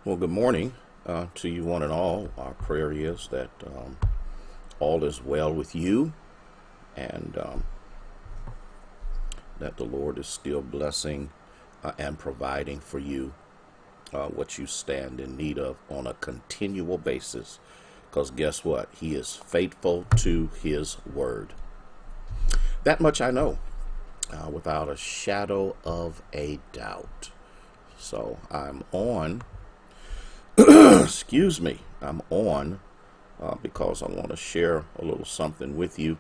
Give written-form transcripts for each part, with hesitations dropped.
Well, good morning to you, one and all. Our prayer is that all is well with you and that the Lord is still blessing and providing for you what you stand in need of on a continual basis. Because guess what? He is faithful to his word. That much I know without a shadow of a doubt. So I'm on, excuse me, I'm on because I want to share a little something with you.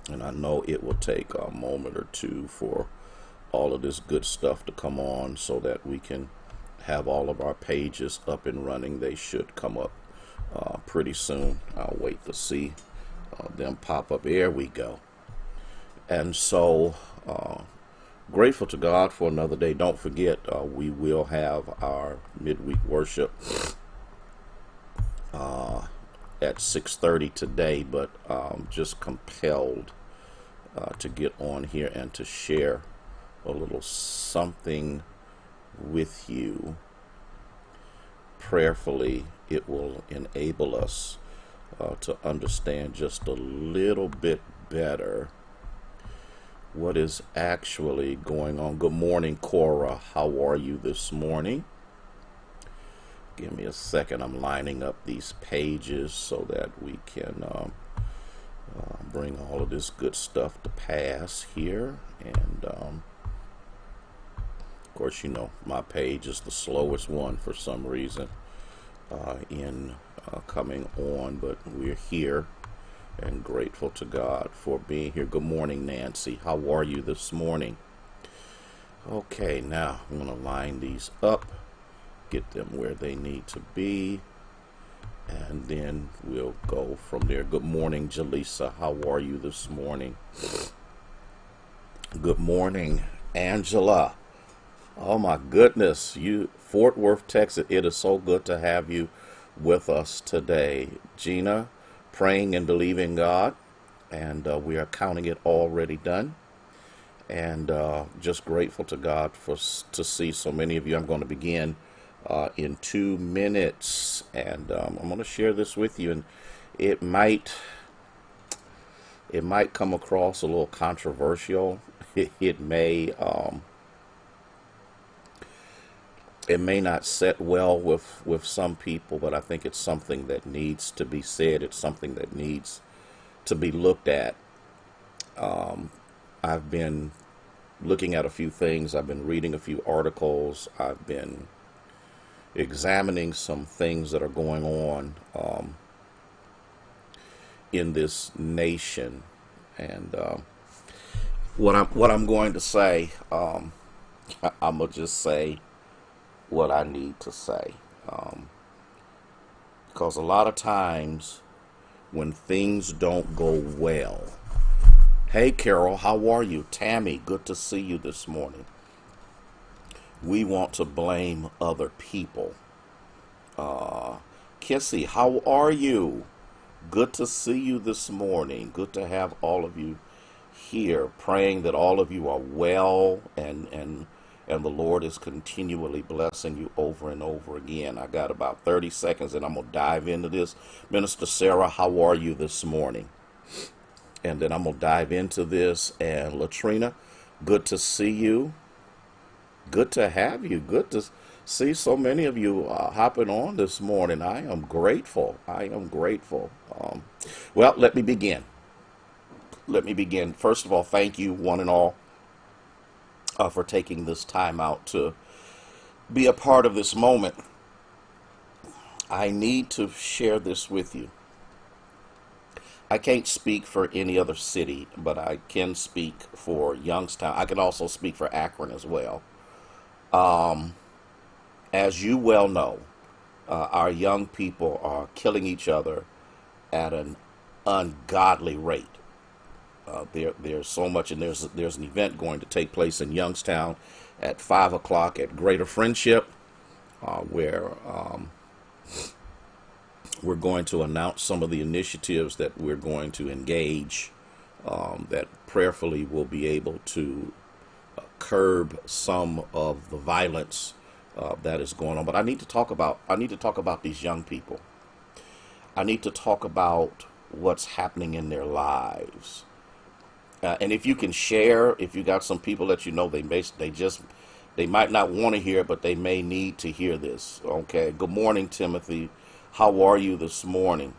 And I know it will take a moment or two for all of this good stuff to come on so that we can have all of our pages up and running. They should come up pretty soon. I'll wait to see them pop up. There we go. And so, grateful to God for another day. Don't forget, we will have our midweek worship at 6:30 today, but just compelled to get on here and to share a little something with you. Prayerfully, it will enable us to understand just a little bit better what is actually going on. Good morning, Cora. How are you this morning? Give me a second. I'm lining up these pages so that we can bring all of this good stuff to pass here. And of course, you know, my page is the slowest one for some reason in coming on, but we're here and grateful to God for being here. Good morning, Nancy. How are you this morning? Okay, now I'm going to line these up, get them where they need to be, and then we'll go from there. Good morning, Jaleesa. How are you this morning? Good morning, Angela. Oh my goodness, you Fort Worth, Texas. It is so good to have you with us today. Gina, praying and believing God, and we are counting it already done. And just grateful to God to see so many of you. I'm going to begin in 2 minutes, and I'm going to share this with you. And it might come across a little controversial. It may not set well with some people, but I think it's something that needs to be said. It's something that needs to be looked at. I've been looking at a few things. I've been reading a few articles. I've been examining some things that are going on in this nation. And what I'm going to say, I'm gonna just say what I need to say. Because a lot of times when things don't go well, hey Carol, how are you? Tammy, good to see you this morning. We want to blame other people. Kissy, how are you? Good to see you this morning. Good to have all of you here, praying that all of you are well and the Lord is continually blessing you over and over again. I got about 30 seconds and I'm going to dive into this. Minister Sarah, how are you this morning? And then I'm going to dive into this. And Latrina, good to see you. Good to have you. Good to see so many of you hopping on this morning. I am grateful. I am grateful. Well, let me begin. Let me begin. First of all, thank you, one and all, for taking this time out to be a part of this moment. I need to share this with you. I can't speak for any other city, but I can speak for Youngstown. I can also speak for Akron as well. As you well know, our young people are killing each other at an ungodly rate. There's so much, and there's an event going to take place in Youngstown at 5 o'clock at Greater Friendship, where we're going to announce some of the initiatives that we're going to engage, that prayerfully will be able to curb some of the violence that is going on. But I need to talk about these young people. I need to talk about what's happening in their lives. And if you can share, if you got some people that you know, they might not want to hear it, but they may need to hear this. Okay. Good morning, Timothy. How are you this morning?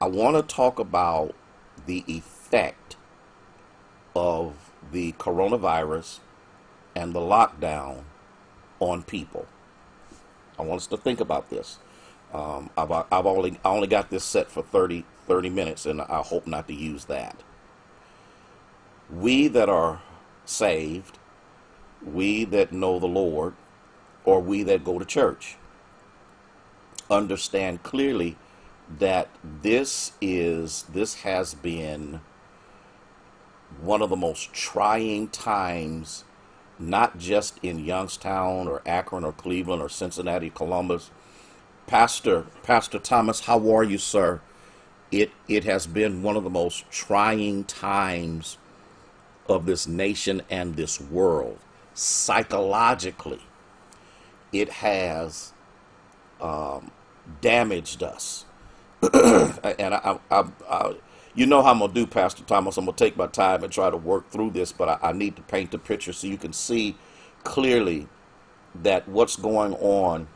I want to talk about the effect of the coronavirus and the lockdown on people. I want us to think about this. I only got this set for 30 minutes, and I hope not to use that. We that are saved, we that know the Lord, or we that go to church, understand clearly that this has been one of the most trying times, not just in Youngstown or Akron or Cleveland or Cincinnati, Columbus. Pastor Thomas, how are you, sir? It has been one of the most trying times of this nation and this world. Psychologically, it has damaged us. And you know how I'm going to do, Pastor Thomas. I'm going to take my time and try to work through this, but I need to paint the picture so you can see clearly that what's going on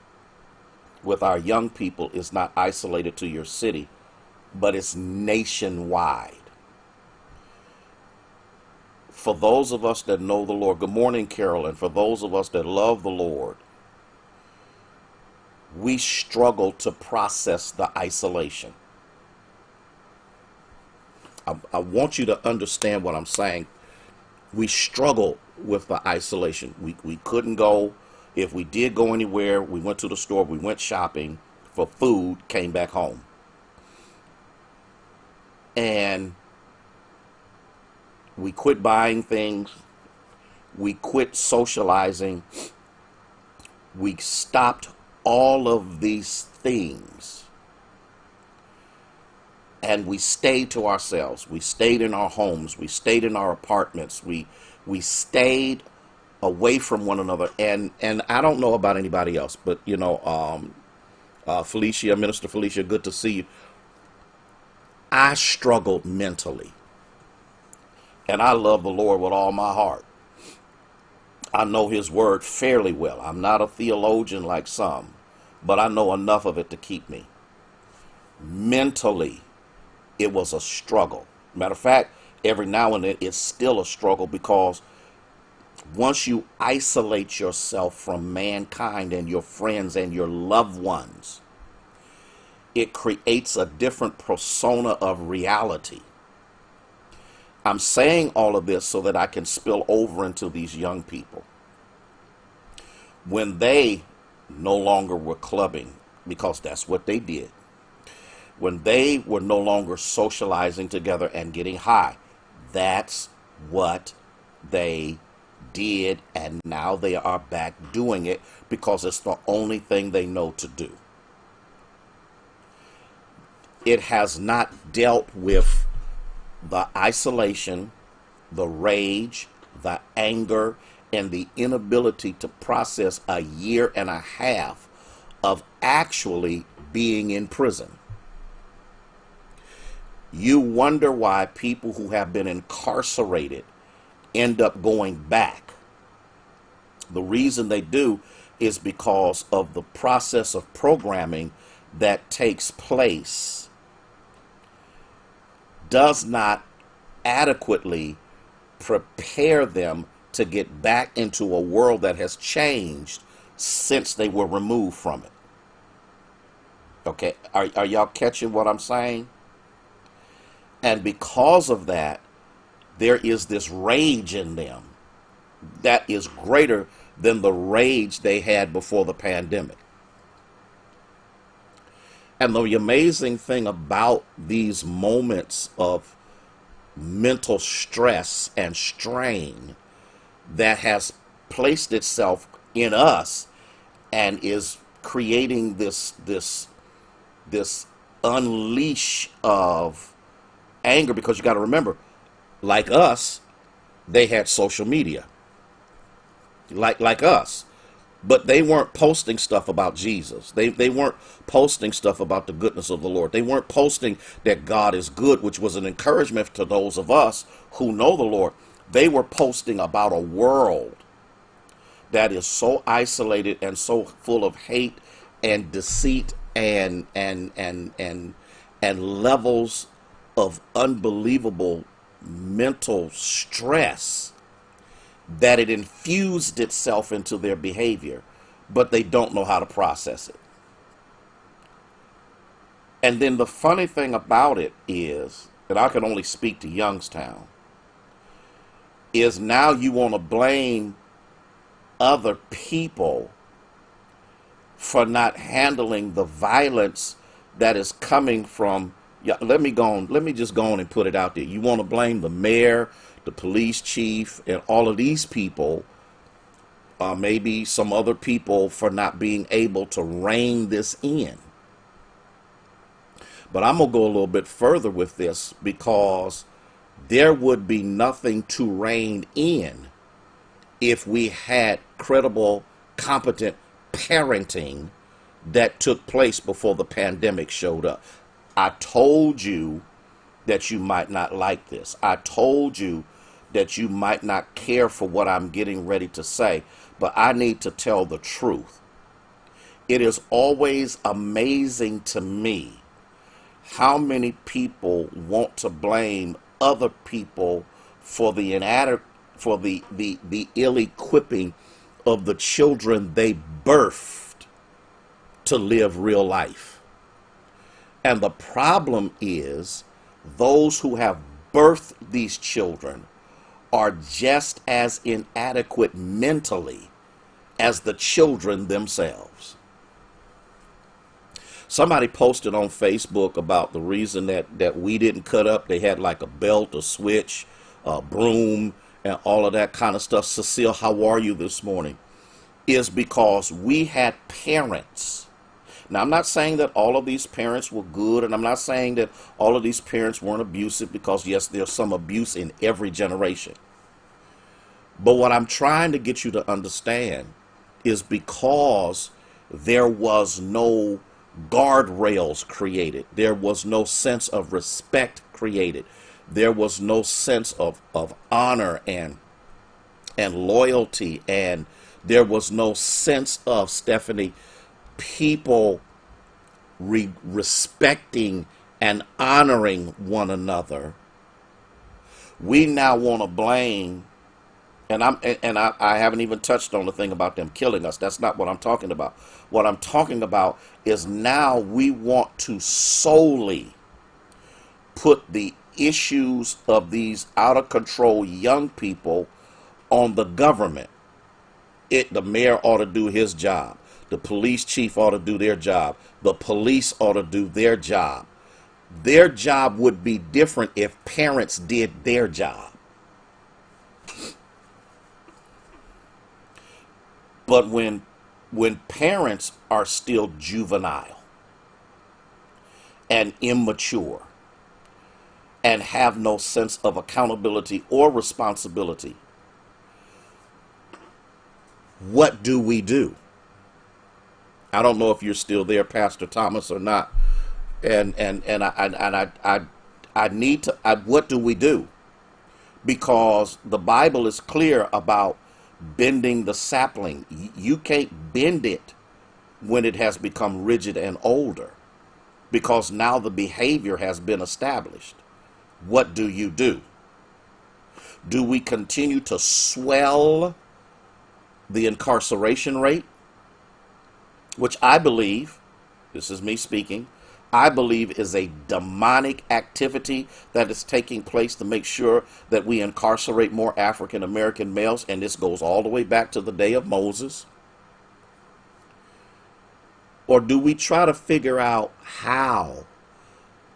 with our young people is not isolated to your city, but it's nationwide. For those of us that know the Lord, good morning, Carolyn. For those of us that love the Lord, we struggle to process the isolation. I want you to understand what I'm saying. We struggle with the isolation. We couldn't go. If we did go anywhere, we went to the store, we went shopping for food, came back home. And we quit buying things. We quit socializing. We stopped all of these things. And we stayed to ourselves. We stayed in our homes. We stayed in our apartments. We stayed away from one another. And I don't know about anybody else, but Felicia, Minister Felicia, good to see you. I struggled mentally. And I love the Lord with all my heart. I know his word fairly well. I'm not a theologian like some, but I know enough of it to keep me. Mentally, it was a struggle. Matter of fact, every now and then it's still a struggle, because once you isolate yourself from mankind and your friends and your loved ones, it creates a different persona of reality. I'm saying all of this so that I can spill over into these young people. When they no longer were clubbing, because that's what they did, when they were no longer socializing together and getting high, that's what they did, and now they are back doing it because it's the only thing they know to do. It has not dealt with the isolation, the rage, the anger, and the inability to process a year and a half of actually being in prison. You wonder why people who have been incarcerated end up going back. The reason they do is because of the process of programming that takes place does not adequately prepare them to get back into a world that has changed since they were removed from it. Okay, are y'all catching what I'm saying? And because of that, there is this rage in them that is greater than the rage they had before the pandemic. And the amazing thing about these moments of mental stress and strain that has placed itself in us and is creating this unleash of anger, because you got to remember, like us, they had social media. like us. But they weren't posting stuff about Jesus. They weren't posting stuff about the goodness of the Lord. They weren't posting that God is good, which was an encouragement to those of us who know the Lord. They were posting about a world that is so isolated and so full of hate and deceit and levels of unbelievable mental stress that it infused itself into their behavior, but they don't know how to process it. And then the funny thing about it is, and I can only speak to Youngstown, is now you want to blame other people for not handling the violence that is coming from. Yeah, let me just go on and put it out there. You want to blame the mayor, the police chief, and all of these people, maybe some other people, for not being able to rein this in. But I'm going to go a little bit further with this, because there would be nothing to rein in if we had credible, competent parenting that took place before the pandemic showed up. I told you that you might not like this. I told you that you might not care for what I'm getting ready to say, but I need to tell the truth. It is always amazing to me how many people want to blame other people for the ill-equipping of the children they birthed to live real life. And the problem is, those who have birthed these children are just as inadequate mentally as the children themselves. Somebody posted on Facebook about the reason that we didn't cut up. They had like a belt, a switch, a broom, and all of that kind of stuff. Cecile, how are you this morning? Is because we had parents. Now, I'm not saying that all of these parents were good, and I'm not saying that all of these parents weren't abusive, because yes, there's some abuse in every generation. But what I'm trying to get you to understand is, because there was no guardrails created, there was no sense of respect created, there was no sense of honor and loyalty, and there was no sense of, Stephanie, people respecting and honoring one another. We now want to blame, and I haven't even touched on the thing about them killing us. That's not what I'm talking about. What I'm talking about is, now we want to solely put the issues of these out of control young people on the government. The mayor ought to do his job. The police chief ought to do their job. The police ought to do their job. Their job would be different if parents did their job. But when parents are still juvenile and immature and have no sense of accountability or responsibility, what do we do? I don't know if you're still there, Pastor Thomas, or not. And I need to. What do we do? Because the Bible is clear about bending the sapling. You can't bend it when it has become rigid and older, because now the behavior has been established. What do you do? Do we continue to swell the incarceration rate, which I believe, this is me speaking, I believe is a demonic activity that is taking place to make sure that we incarcerate more African American males, and this goes all the way back to the day of Moses? Or do we try to figure out how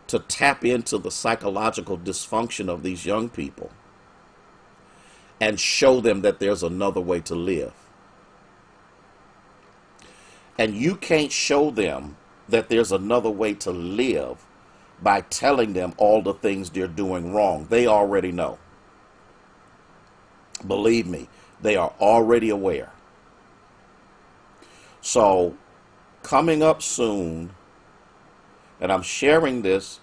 to tap into the psychological dysfunction of these young people and show them that there's another way to live? And you can't show them that there's another way to live by telling them all the things they're doing wrong. They already know. Believe me, They are already aware. So, coming up soon, and I'm sharing this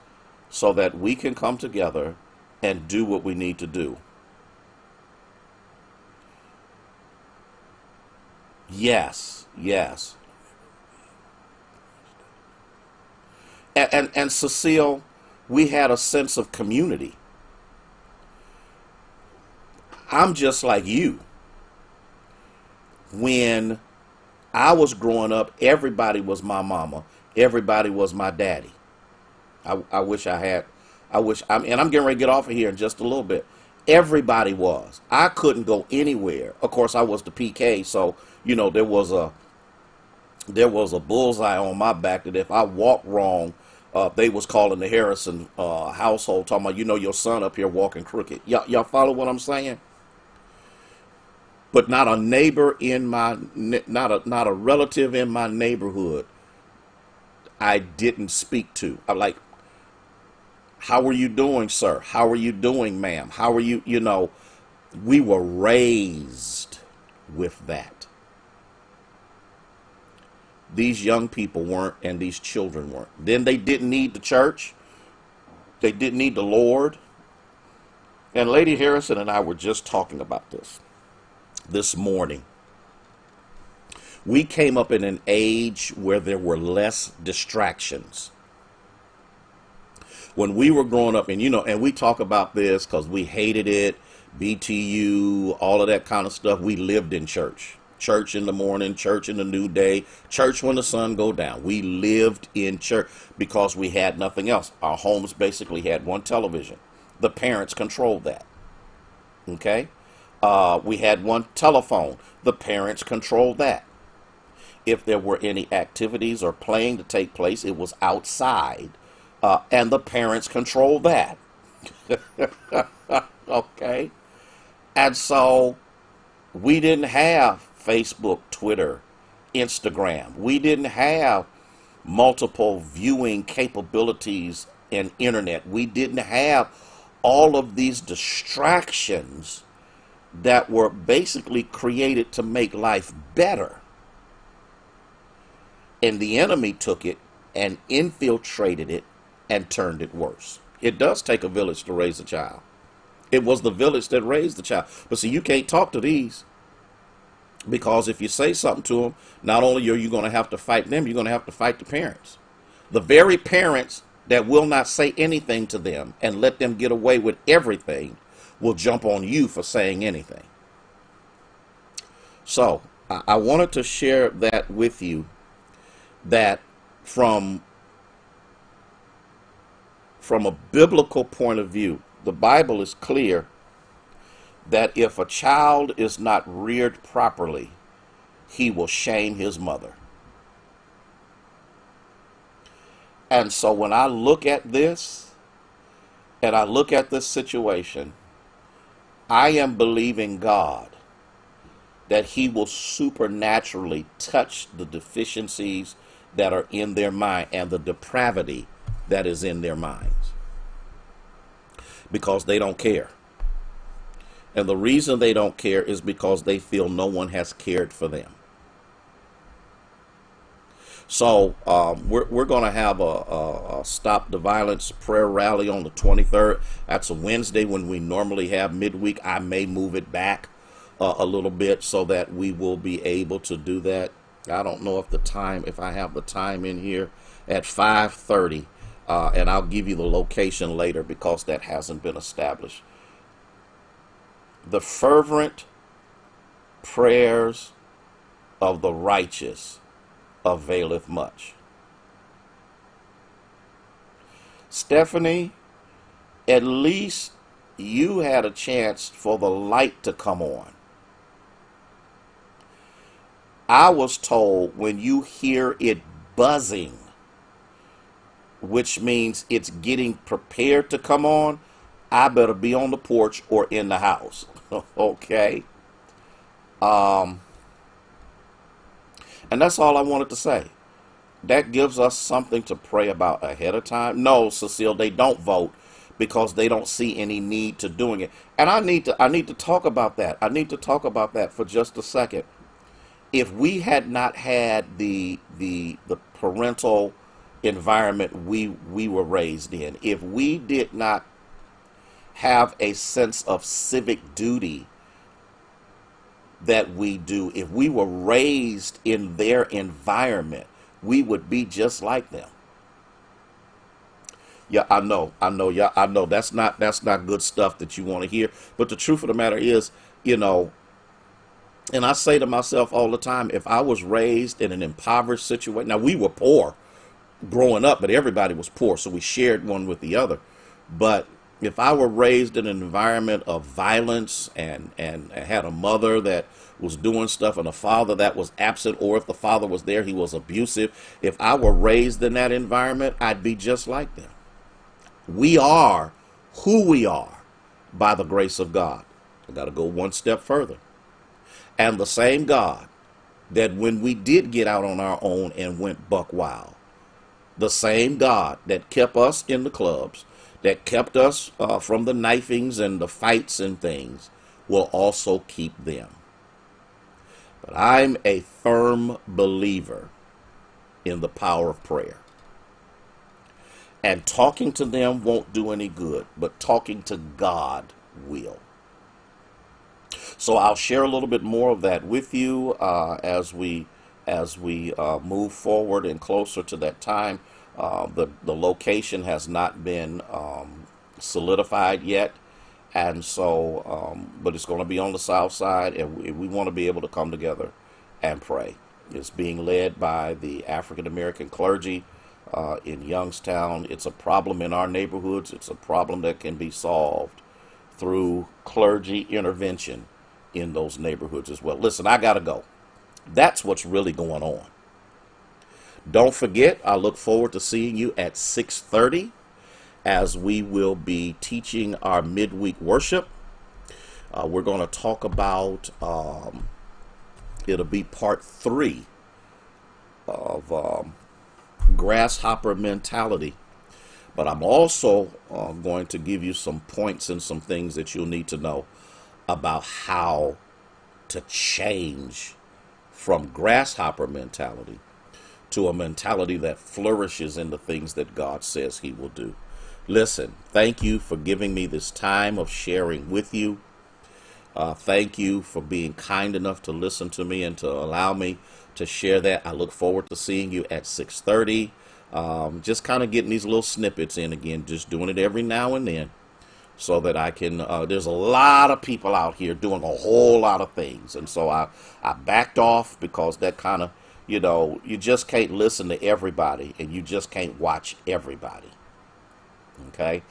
so that we can come together and do what we need to do. Yes, yes. And Cecile, we had a sense of community. I'm just like you. When I was growing up, everybody was my mama. Everybody was my daddy. I wish I had. And I'm getting ready to get off of here in just a little bit. Everybody was. I couldn't go anywhere. Of course, I was the PK, so there was a bullseye on my back that if I walked wrong, they was calling the Harrison household, talking about your son up here walking crooked. Y'all follow what I'm saying? But not a neighbor in my not a relative in my neighborhood I didn't speak to. I'm like, how are you doing, sir? How are you doing, ma'am? How are you? We were raised with that. These young people weren't, and these children weren't. Then they didn't need the church. They didn't need the Lord. And Lady Harrison and I were just talking about this morning. We came up in an age where there were less distractions. When we were growing up, and we talk about this because we hated it, BTU, all of that kind of stuff. We lived in church. Church in the morning, church in the new day, church when the sun go down. We lived in church because we had nothing else. Our homes basically had one television. The parents controlled that. Okay? We had one telephone. The parents controlled that. If there were any activities or playing to take place, it was outside. And the parents controlled that. Okay? And so we didn't have Facebook, Twitter, Instagram. We didn't have multiple viewing capabilities and internet. We didn't have all of these distractions that were basically created to make life better. And the enemy took it and infiltrated it and turned it worse. It does take a village to raise a child. It was the village that raised the child. But see, you can't talk to these, because if you say something to them, not only are you going to have to fight them, you're going to have to fight the parents. The very parents that will not say anything to them and let them get away with everything will jump on you for saying anything. So I wanted to share that with you, that from a biblical point of view, the Bible is clear that if a child is not reared properly, he will shame his mother. And so when I look at this, and I look at this situation, I am believing God that he will supernaturally touch the deficiencies that are in their mind and the depravity that is in their minds, because they don't care. And the reason they don't care is because they feel no one has cared for them. So we're going to have a Stop the Violence prayer rally on the 23rd. That's a Wednesday when we normally have midweek. I may move it back a little bit so that we will be able to do that. I don't know if I have the time in here, at 5:30, and I'll give you the location later because that hasn't been established. The fervent prayers of the righteous availeth much. Stephanie, at least you had a chance for the light to come on. I was told when you hear it buzzing, which means it's getting prepared to come on, I better be on the porch or in the house. Okay? And that's all I wanted to say. That gives us something to pray about ahead of time. No, Cecile, they don't vote because they don't see any need to doing it. And I need to talk about that. I need to talk about that for just a second. If we had not had the parental environment we were raised in, if we did not have a sense of civic duty that we do, if we were raised in their environment, we would be just like them. Yeah, yeah, I know that's not good stuff that you want to hear. But the truth of the matter is, you know, and I say to myself all the time, if I was raised in an impoverished situation, now we were poor growing up, but everybody was poor, so we shared one with the other. But if I were raised in an environment of violence and had a mother that was doing stuff and a father that was absent, or if the father was there, he was abusive, if I were raised in that environment, I'd be just like them. We are who we are by the grace of God. I got to go one step further. And the same God that when we did get out on our own and went buck wild, the same God that kept us in the clubs, that kept us from the knifings and the fights and things, will also keep them. But I'm a firm believer in the power of prayer. And talking to them won't do any good, but talking to God will. So I'll share a little bit more of that with you as we move forward and closer to that time. The location has not been solidified yet, and so but it's going to be on the south side, and we want to be able to come together and pray. It's being led by the African American clergy in Youngstown. It's a problem in our neighborhoods. It's a problem that can be solved through clergy intervention in those neighborhoods as well. Listen, I gotta go. That's what's really going on. Don't forget, I look forward to seeing you at 6:30 as we will be teaching our midweek worship. We're going to talk about, it'll be part 3 of grasshopper mentality. But I'm also going to give you some points and some things that you'll need to know about how to change from grasshopper mentality to a mentality that flourishes in the things that God says he will do. Listen, thank you for giving me this time of sharing with you. Thank you for being kind enough to listen to me and to allow me to share that. I look forward to seeing you at 6:30. Just kind of getting these little snippets in again, just doing it every now and then so that I can, there's a lot of people out here doing a whole lot of things. And so I backed off because that kind of, you just can't listen to everybody and you just can't watch everybody. Okay?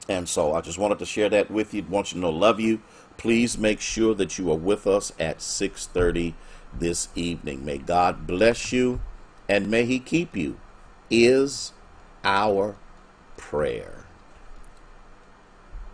And so I just wanted to share that with you. Want you to know, love you. Please make sure that you are with us at 6:30 this evening. May God bless you and may he keep you is our prayer.